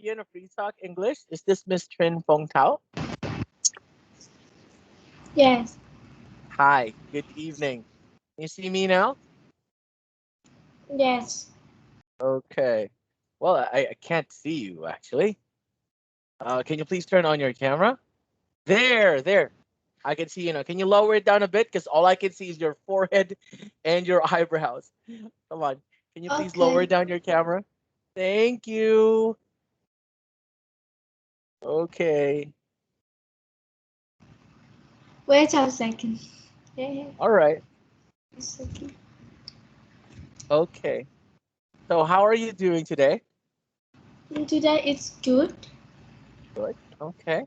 Gian of Free Talk English. Is this Miss Trịnh Phương Thảo? Yes. Hi, good evening. Can you see me now? Yes. Okay. Well, I can't see you actually. Can you please turn on your camera? There. I can see you now. Can you lower it down a bit? Because all I can see is your forehead and your eyebrows. Come on. Can you please lower Okay. down your camera? Thank you. Okay. Wait a second. Yeah. All right. A second. Okay. So how are you doing today? Today it's good. Good. Okay.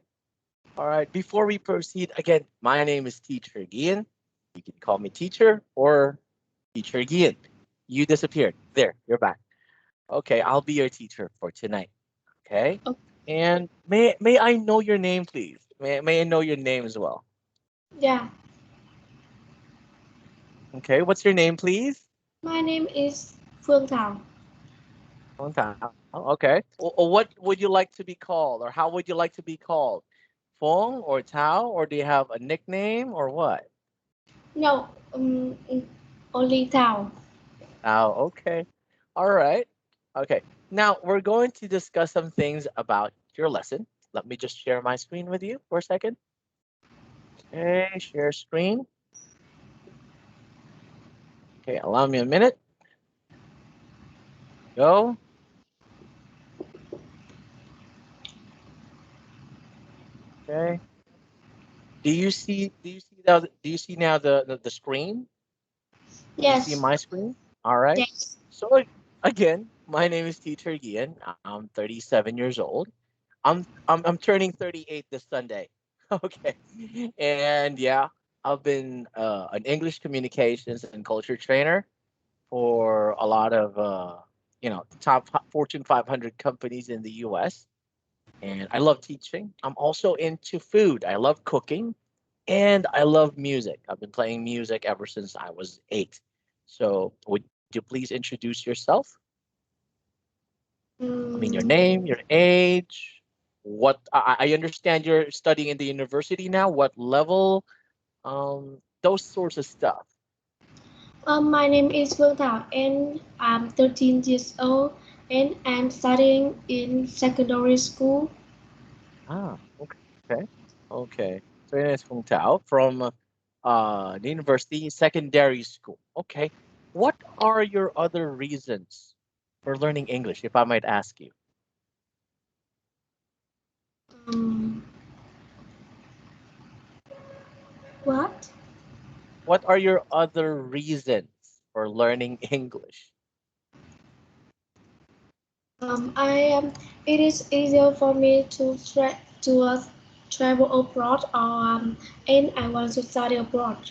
All right. Before we proceed, again, my name is Teacher Gian. You can call me teacher or Teacher Gian. You disappeared. There, you're back. Okay, I'll be your teacher for tonight. Okay. Oh, And may I know your name, please? May I know your name as well? yeah. Okay. What's your name, please? My name is Phương Thảo. Phương Thảo. Okay. Or what would you like to be called, or how would you like to be called? Fong or Tao, or do you have a nickname or what? No, only Thảo. Tao. Okay. All right. Okay. Now we're going to discuss some things about your lesson. Let me just share my screen with you for a second. Okay, share screen. Okay, allow me a minute. Go. Okay. Do you see now the screen? Do you see Yes. my screen? All right. Yes. So again, my name is Teacher Gian. I'm 37 years old. I'm turning 38 this Sunday. Okay. And yeah, I've been an English communications and culture trainer for a lot of top Fortune 500 companies in the US. And I love teaching. I'm also into food. I love cooking and I love music. I've been playing music ever since I was 8. So, would you please introduce yourself? I mean, your name, Mm, your age, what I understand you're studying in the university now, what level, those sorts of stuff. my name is Phương Thảo and I'm 13 years old and I'm studying in secondary school. Ah, okay. Okay. So it's from Tao from the university secondary school. Okay. What are your other reasons for learning English, if I might ask you? Um, what? What are your other reasons for learning English? I am. It is easier for me to travel abroad, or and I want to study abroad.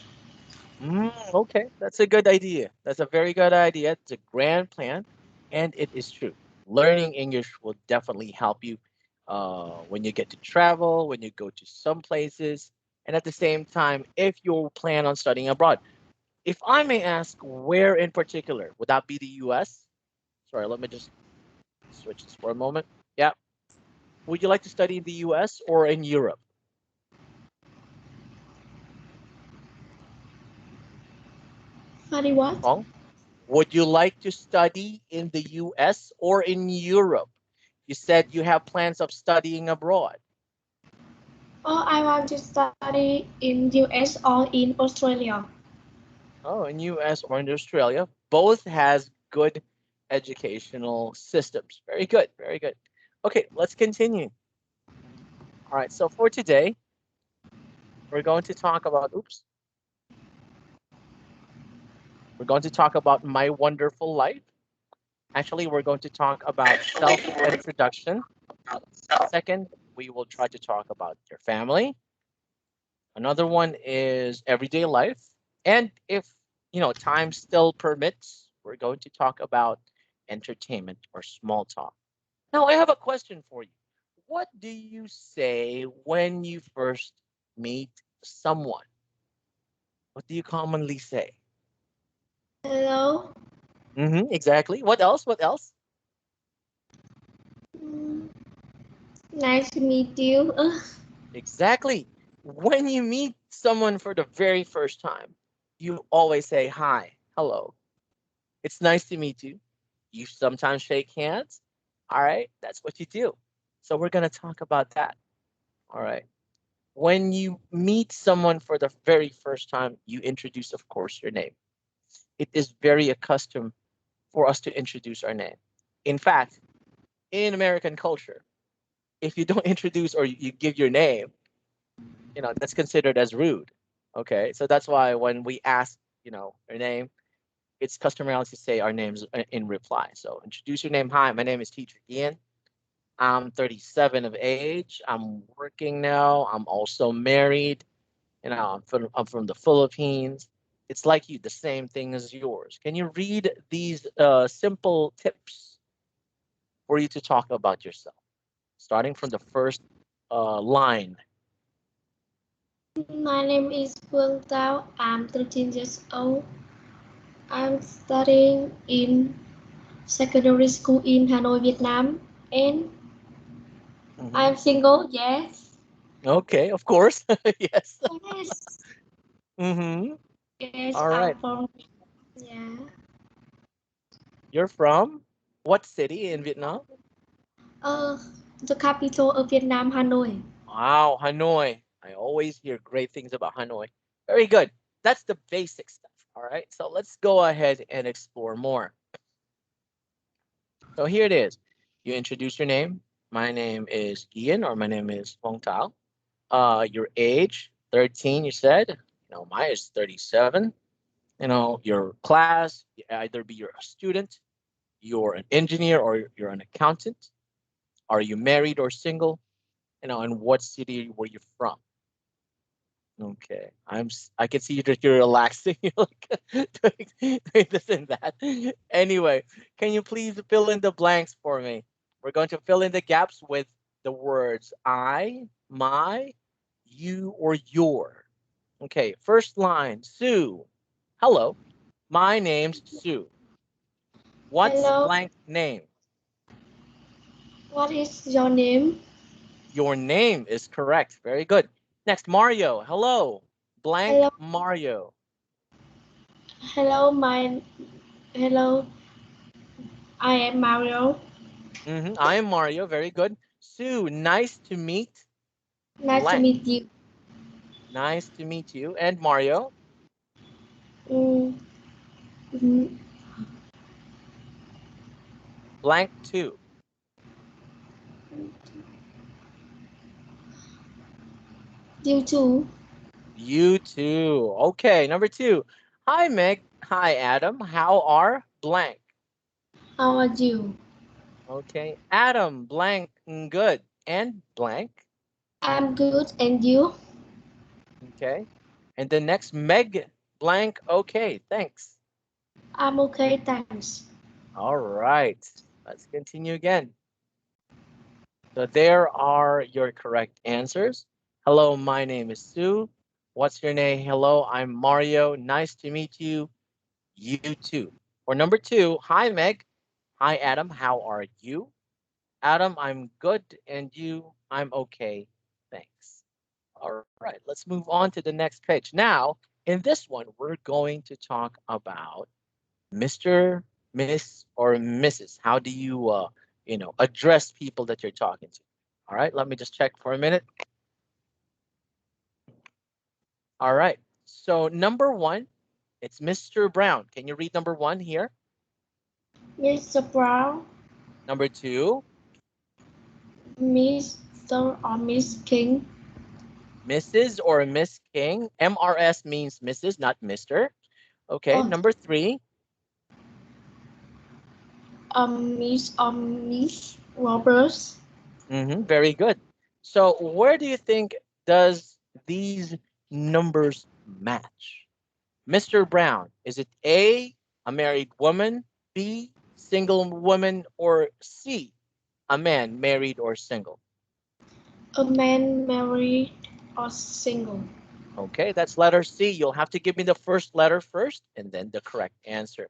Okay, that's a good idea. That's a very good idea. It's a grand plan, and it is true. Learning English will definitely help you when you get to travel, when you go to some places, and at the same time, if you plan on studying abroad. If I may ask, where in particular? Would that be the US? Sorry, let me just switch this for a moment. Yeah. Would you like to study in the US or in Europe? Study what? Wrong. Would you like to study in the US or in Europe? You said you have plans of studying abroad. Oh, I want to study in US or in Australia. Oh, in US or in Australia. Both has good educational systems. Very good, very good. Okay, let's continue. All right, so for today, we're going to talk about, oops, we're going to talk about my wonderful life. Actually, we're going to talk about self introduction. Second, we will try to talk about your family. Another one is everyday life. And if, time still permits, we're going to talk about entertainment or small talk. Now, I have a question for you. What do you say when you first meet someone? What do you commonly say? Hello. Exactly. What else? What else? Mm, Nice to meet you. Exactly. When you meet someone for the very first time, you always say hi, hello. It's nice to meet you. You sometimes shake hands. All right, that's what you do. So we're going to talk about that. All right. When you meet someone for the very first time, you introduce, of course, your name. It is very accustomed for us to introduce our name. In fact, in American culture, if you don't introduce or you give your name, that's considered as rude. Okay, so that's why when we ask, your name, it's customary to say our names in reply. So introduce your name. Hi, my name is Teacher Ian. I'm 37 of age. I'm working now. I'm also married. I'm from the Philippines. It's like you, the same thing as yours. Can you read these simple tips for you to talk about yourself, starting from the first line? My name is Phương Thảo. I'm 13 years old. I'm studying in secondary school in Hanoi, Vietnam. And Hmm. I'm single, yes. Okay, of course. Yes. Yes. Hmm. Yes, All I'm right. from, yeah. You're from what city in Vietnam? Uh, the capital of Vietnam, Hanoi. Wow, Hanoi. I always hear great things about Hanoi. Very good. That's the basic stuff. All right. So let's go ahead and explore more. So here it is. You introduce your name. My name is Ian, or my name is Hong Tao. Your age, 13, you said. Mine is 37. Your class, either be you're a student, you're an engineer, or you're an accountant. Are you married or single? And what city were you from? Okay, I can see that you're relaxing. You're like doing this and that. Anyway, can you please fill in the blanks for me? We're going to fill in the gaps with the words I, my, you, or your. Okay, first line, Sue. Hello, my name's Sue. What's Hello, blank name? what is your name? Your name is correct. Very good. Next, Mario. Hello, blank Hello, Mario. hello, hello, I am Mario. I am Mario. Very good. Sue, nice to meet Nice to blank. meet you. Nice to meet you. And Mario, Mm, mm, blank two. you too. You too. Okay, number two. Hi, Meg. Hi, Adam. How are blank? How are you? Okay, Adam, blank, good. And blank. I'm good, and you? Okay. And the next, Meg, blank, okay, thanks. I'm okay, thanks. All right. Let's continue again. So there are your correct answers. Hello, my name is Sue. What's your name? Hello, I'm Mario. Nice to meet you. You too. Or number two, hi, Meg. Hi, Adam. How are you? Adam, I'm good. And you? I'm okay. Thanks. All right, let's move on to the next page. Now, in this one, we're going to talk about Mr., Miss, or Mrs. How do you, address people that you're talking to? All right, let me just check for a minute. All right, so number one, it's Mr. Brown. Can you read number one here? Mr. Brown, Number two, Mr. or Miss King, Mrs. or Miss King. MRS means Mrs., not Mr. Okay, oh, number three, Miss or Miss Roberts. very good. So where do you think does these numbers match? Mr. Brown, is it a married woman, B, single woman, or C, a man married or single? A man married or single. Okay, that's letter C. You'll have to give me the first letter first and then the correct answer.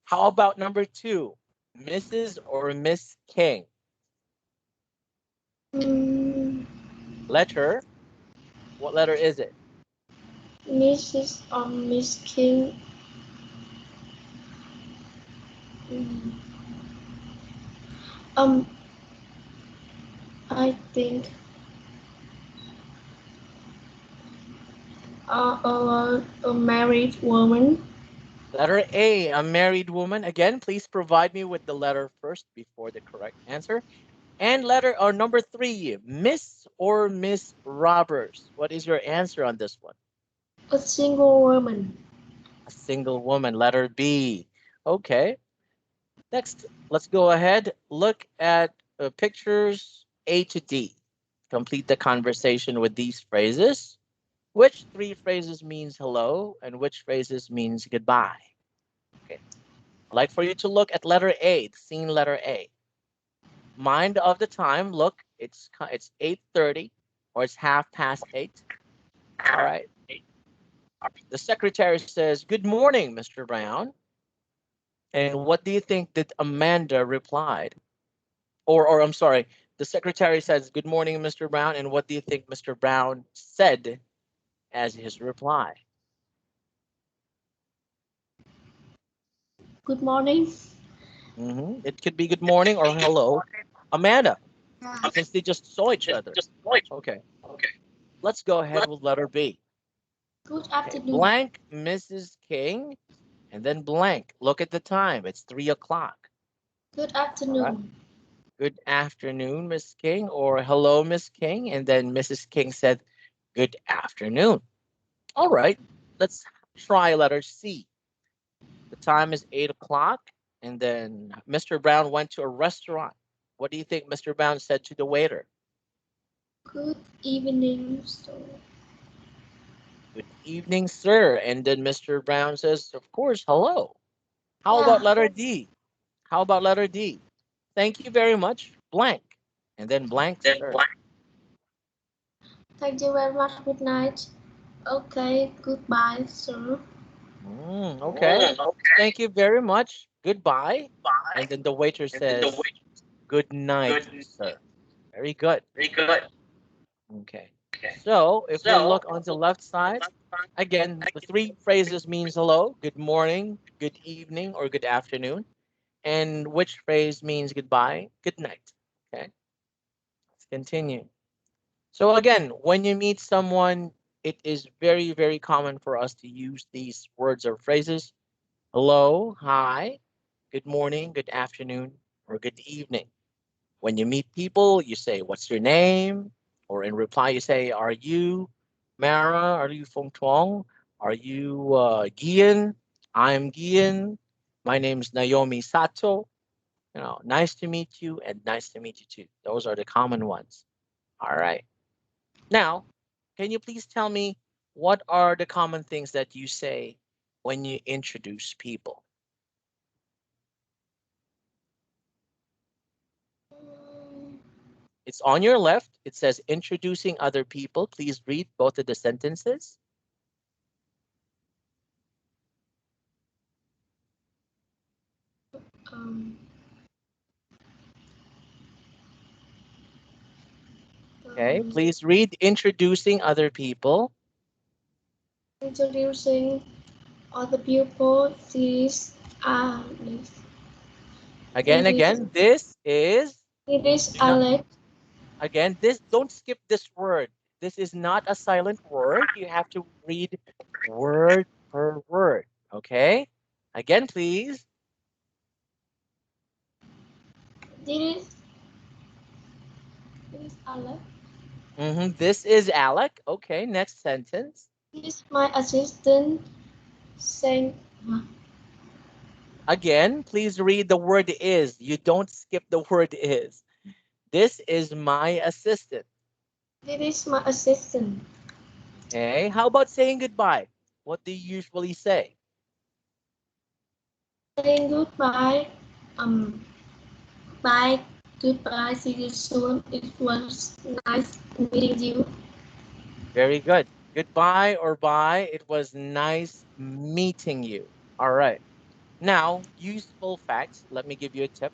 How about number two, Mrs. or Miss King? Letter. What letter is it? Mrs. or Miss King. Mm, Um, I think a married woman. Letter A, a married woman. Again, please provide me with the letter first before the correct answer. And letter or number three, Miss or Miss Roberts. What is your answer on this one? A single woman. A single woman. Letter B. Okay. Next, let's go ahead. Look at pictures A to D. Complete the conversation with these phrases. Which three phrases means hello and which phrases means goodbye? Okay. I'd like for you to look at letter A, the scene letter A. Mind of the time, look, it's 8:30 or it's 8:30. All right. The secretary says, "Good morning, Mr. Brown." And what do you think that Amanda replied? Or I'm sorry, the secretary says, "Good morning, Mr. Brown." And what do you think Mr. Brown said as his reply? Good morning. It could be good morning or hello, Amanda, since they just saw each other. Okay, let's go ahead with letter B. Good Okay, afternoon. blank Mrs. King, and then blank. Look at the time. It's 3 o'clock. Good All right. afternoon. Good afternoon, Miss King, or hello, Miss King. And then Mrs. King said, "Good afternoon." All right. Let's try letter C. The time is 8 o'clock. And then Mr. Brown went to a restaurant. What do you think Mr. Brown said to the waiter? Good evening, sir. "Good evening, sir." And then Mr. Brown says, "Of course, hello." How about Yeah. letter D? How about letter D? "Thank you very much, blank." And then blank, sir. Thank you very much. Good night. Okay. Goodbye, sir. Okay. "Thank you very much. Goodbye." And then the waiter says, "Good night, sir." Very good. Okay. So if we look on the left side, again, the three phrases means hello, good morning, good evening, or good afternoon. And which phrase means goodbye? Good night. Okay. Let's continue. So again, when you meet someone, it is very, very common for us to use these words or phrases. Hello, hi, good morning, good afternoon, or good evening. When you meet people, you say, "What's your name?" Or in reply, you say, "Are you Mara? Are you Feng Tuong? Are you Gian? I'm Gian. My name's Naomi Sato. Nice to meet you and nice to meet you too." Those are the common ones. All right. Now, can you please tell me what are the common things that you say when you introduce people? It's on your left. It says introducing other people. Please read both of the sentences. Um, Okay, um, please read introducing other people. introducing other people. Again, This again, this is, it is do not, Alex. again, this, don't skip this word. This is not a silent word. You have to read word per word. Okay? Again, please. This is Alex. This is Alec. Okay, next sentence. This is my assistant. Saying, Again, please read the word is. You don't skip the word is. This is my assistant. this is my assistant. Okay, how about saying goodbye? What do you usually say? Saying goodbye. Um, bye. Goodbye. See you soon. It was nice meeting you. Very good. Goodbye or bye. It was nice meeting you. All right. Now, useful facts. Let me give you a tip.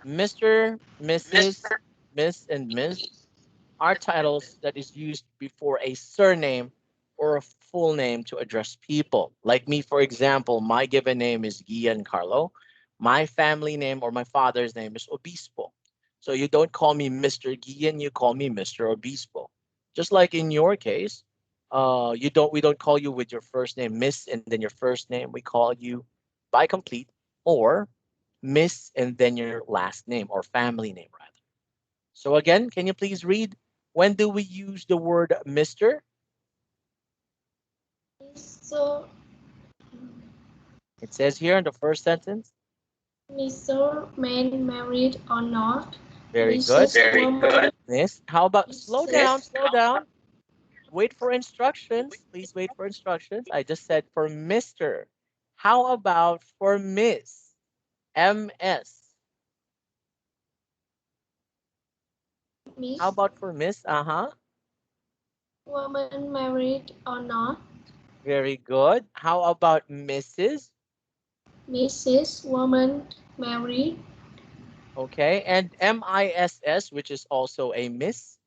Mr., Mrs., Miss, and Ms. are titles that is used before a surname or a full name to address people. Like me, for example, my given name is Giancarlo. My family name or my father's name is Obispo. So you don't call me Mr. Gian, you call me Mr. Obispo. Just like in your case, we don't call you with your first name, Miss, and then your first name. We call you by complete or Miss and then your last name or family name rather. So again, can you please read when do we use the word Mr.? Mr. It says here in the first sentence. Mr. Man married or not? Very good. Mrs. Very woman. Good. Miss, how about slow down, Mrs. slow down. Wait for instructions. Please wait for instructions. I just said for Mr. How about for Miss? MS. How Miss. about for Miss? Uh-huh. Woman married or not? Very good. How about Mrs.? Mrs. Woman married. Okay. And MISS, which is also a Miss.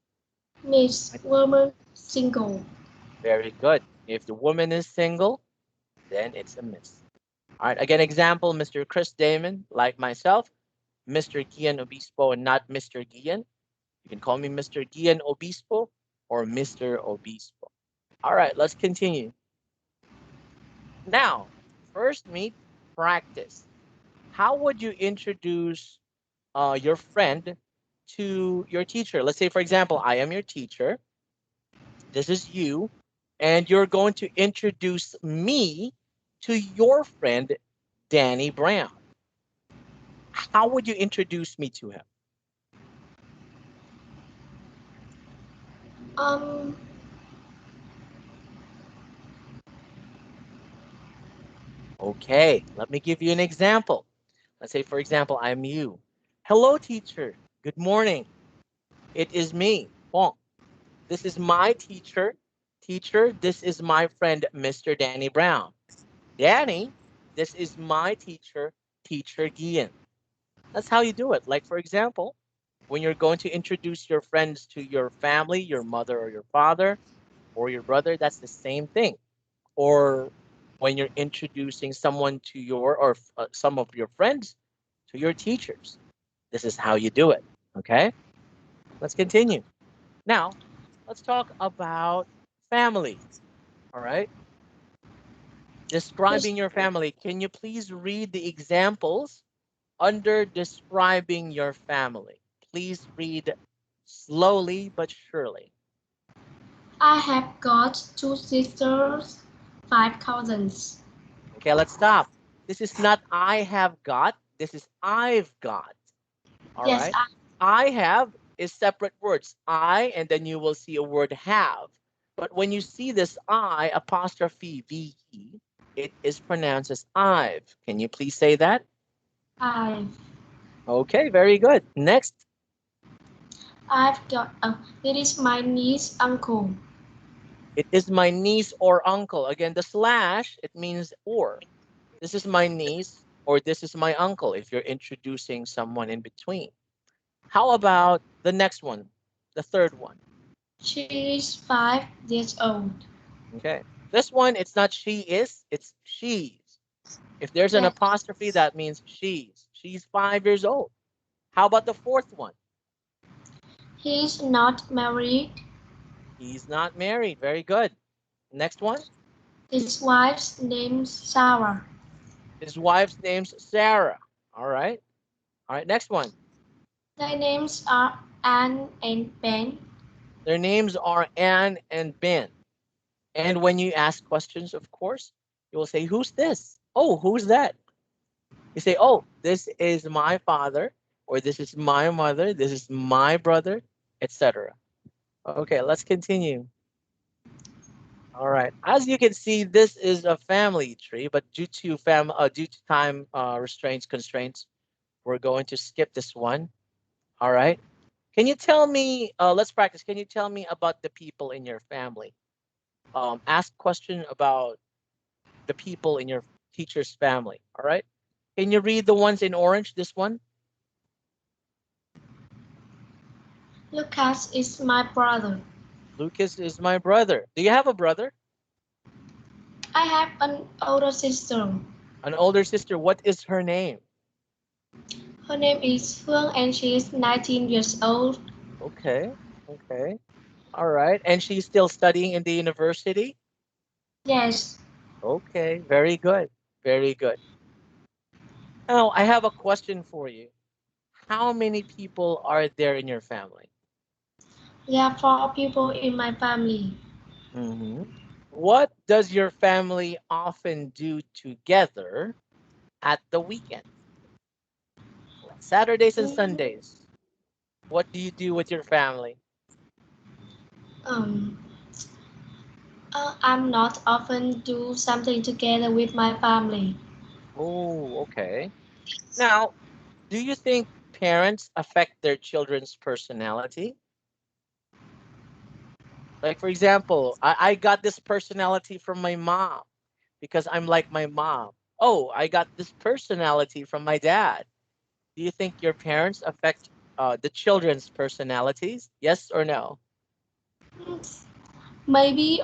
Miss Woman single. Very good. If the woman is single, then it's a Miss. All right. Again, example, Mr. Chris Damon, like myself, Mr. Gian Obispo, and not Mr. Gian. You can call me Mr. Gian Obispo or Mr. Obispo. All right, let's continue. Now, first meet practice. How would you introduce your friend to your teacher? Let's say, for example, I am your teacher. This is you, and you're going to introduce me to your friend, Danny Brown. How would you introduce me to him? Um, Okay, let me give you an example. Let's say, for example, I'm you. Hello, teacher. Good morning. It is me, Pong. This is my teacher. Teacher, this is my friend, Mr. Danny Brown. Danny, this is my teacher, Teacher Gian. That's how you do it. Like, for example, when you're going to introduce your friends to your family, your mother or your father or your brother, that's the same thing. Or when you're introducing someone to your or some of your friends to your teachers, this is how you do it. Okay, let's continue. Now, let's talk about family. All right, this describing your family. Can you please read the examples under describing your family? Please read slowly but surely. I have got two sisters, five cousins. Okay, let's stop. This is not I have got, this is I've got. All Yes, right. I have is separate words. I, and then you will see a word have. But when you see this I apostrophe VE, it is pronounced as I've. Can you please say that? I Okay, very good. Next, I've got it is my niece uncle. it is my niece or uncle. Again, the slash, it means or. This is my niece or this is my uncle if you're introducing someone in between. How about the next one, the third one? She is 5 years old. Okay. This one, it's not she is, it's she's. If there's an Yes, apostrophe, that means she's. She's 5 years old. How about the fourth one? he's not married. He's not married. Very good. Next one. His wife's name's Sarah. His wife's name's Sarah. All right. All right. Next one. Their names are Anne and Ben. Their names are Anne and Ben. And when you ask questions, of course, you will say, who's this? Oh, who's that? You say, oh, this is my father, or this is my mother, this is my brother, etc. Okay, let's continue. All right. As you can see, this is a family tree, but due to time restraints constraints, we're going to skip this one. All right. Can you tell me? Let's practice. Can you tell me about the people in your family? Ask question about the people in your teacher's family. All right. Can you read the ones in orange? This one. Lucas is my brother. Lucas is my brother. Do you have a brother? I have an older sister. An older sister. What is her name? Her name is Phương and she is 19 years old. Okay. Okay. All right. And she's still studying in the university? Yes, Okay. Very good. Very good. Now, I have a question for you. How many people are there in your family? there are 4 people in my family. Hmm. What does your family often do together at the weekend? Like Saturdays and Mm, Sundays. What do you do with your family? Um, I'm not often do something together with my family. Oh, okay. Now, do you think parents affect their children's personality? Like, for example, I got this personality from my mom because I'm like my mom. Oh, I got this personality from my dad. Do you think your parents affect the children's personalities? Yes or no? Maybe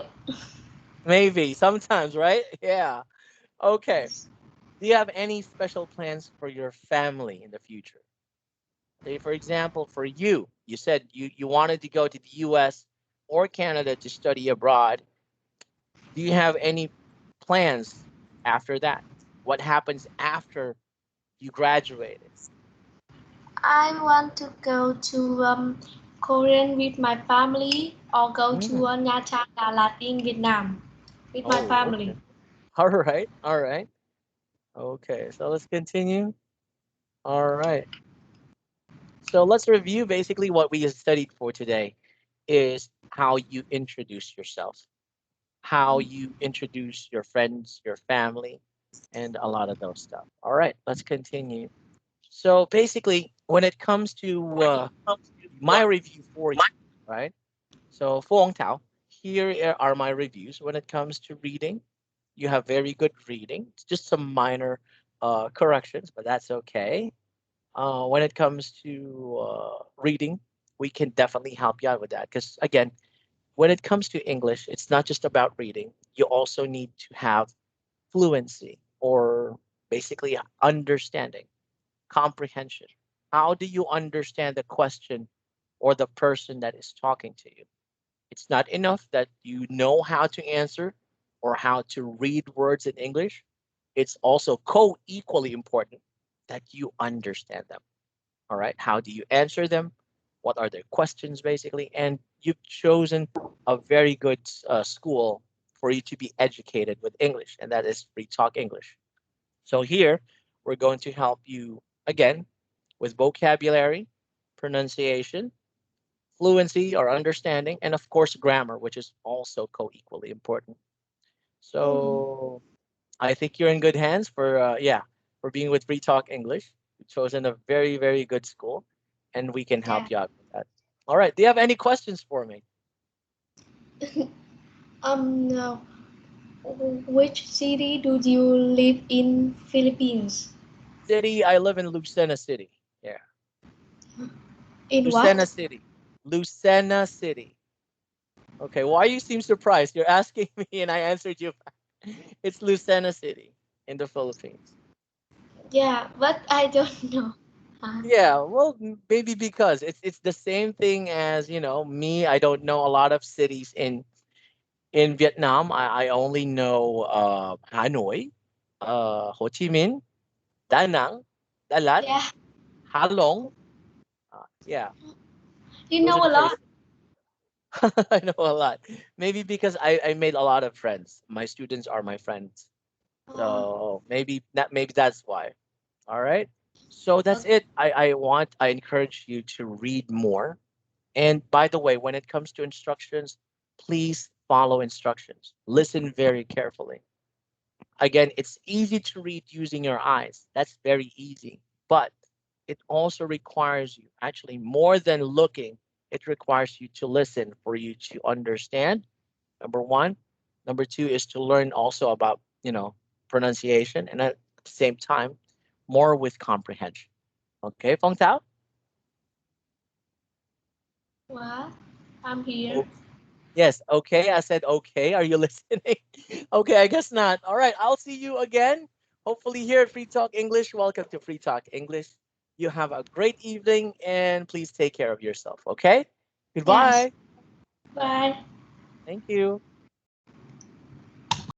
Maybe, sometimes, right? Yeah. Okay. Do you have any special plans for your family in the future? Say, for example, for you, you said you wanted to go to the US or Canada to study abroad. Do you have any plans after that? What happens after you graduated? I want to go to Korean with my family or go to Mm. Nha Trang, Đà Lạt in Vietnam with my Oh, okay. family. All right. All right. Okay. So let's continue. All right. So let's review basically what we studied for today is how you introduce yourself, how you introduce your friends, your family, and a lot of those stuff. All right, let's continue. So basically, when it comes to my review for you, right? So Fong Tao, here are my reviews. When it comes to reading, you have very good reading. It's just some minor corrections, but that's okay. When it comes to reading, we can definitely help you out with that. Because again, when it comes to English, it's not just about reading. You also need to have fluency or basically understanding, comprehension. How do you understand the question or the person that is talking to you? It's not enough that you know how to answer or how to read words in English. It's also co equally important that you understand them. All right. How do you answer them? What are their questions, basically? And you've chosen a very good school for you to be educated with English, and that is Free Talk English. So here, we're going to help you again with vocabulary, pronunciation, fluency or understanding, and of course, grammar, which is also co equally important. Mm, So I think you're in good hands for being with Free Talk English. You've chosen a very very good school, and we can yeah. help you out with that. All right. Do you have any questions for me? No. Which city do you live in Philippines? City. I live in Lucena City. Yeah, In Lucena what? City. Lucena City. Okay. Why you seem surprised? You're asking me, and I answered you. It's Lucena City in the Philippines. Yeah, but I don't know. Uh, Yeah, well, maybe because it's the same thing as me. I don't know a lot of cities in Vietnam. I only know Hanoi, Ho Chi Minh, Da Nang, Dalat, yeah, Ha Long. Yeah, you those are know the a lot. places. I know a lot. Maybe because I made a lot of friends. My students are my friends, Uh, so maybe that's why. All right. So that's it. I encourage you to read more. And by the way, when it comes to instructions, please follow instructions. Listen very carefully. Again, it's easy to read using your eyes. That's very easy. But it also requires you, actually, more than looking, it requires you to listen for you to understand. Number one. Number two is to learn also about, pronunciation. And at the same time, more with comprehension. Okay, Fong Tao? What? I'm here. Oh, yes. Okay. I said okay. Are you listening? Okay. I guess not. All right. I'll see you again. Hopefully here at Free Talk English. Welcome to Free Talk English. You have a great evening and please take care of yourself. Okay. Yes. Goodbye. Bye. Thank you.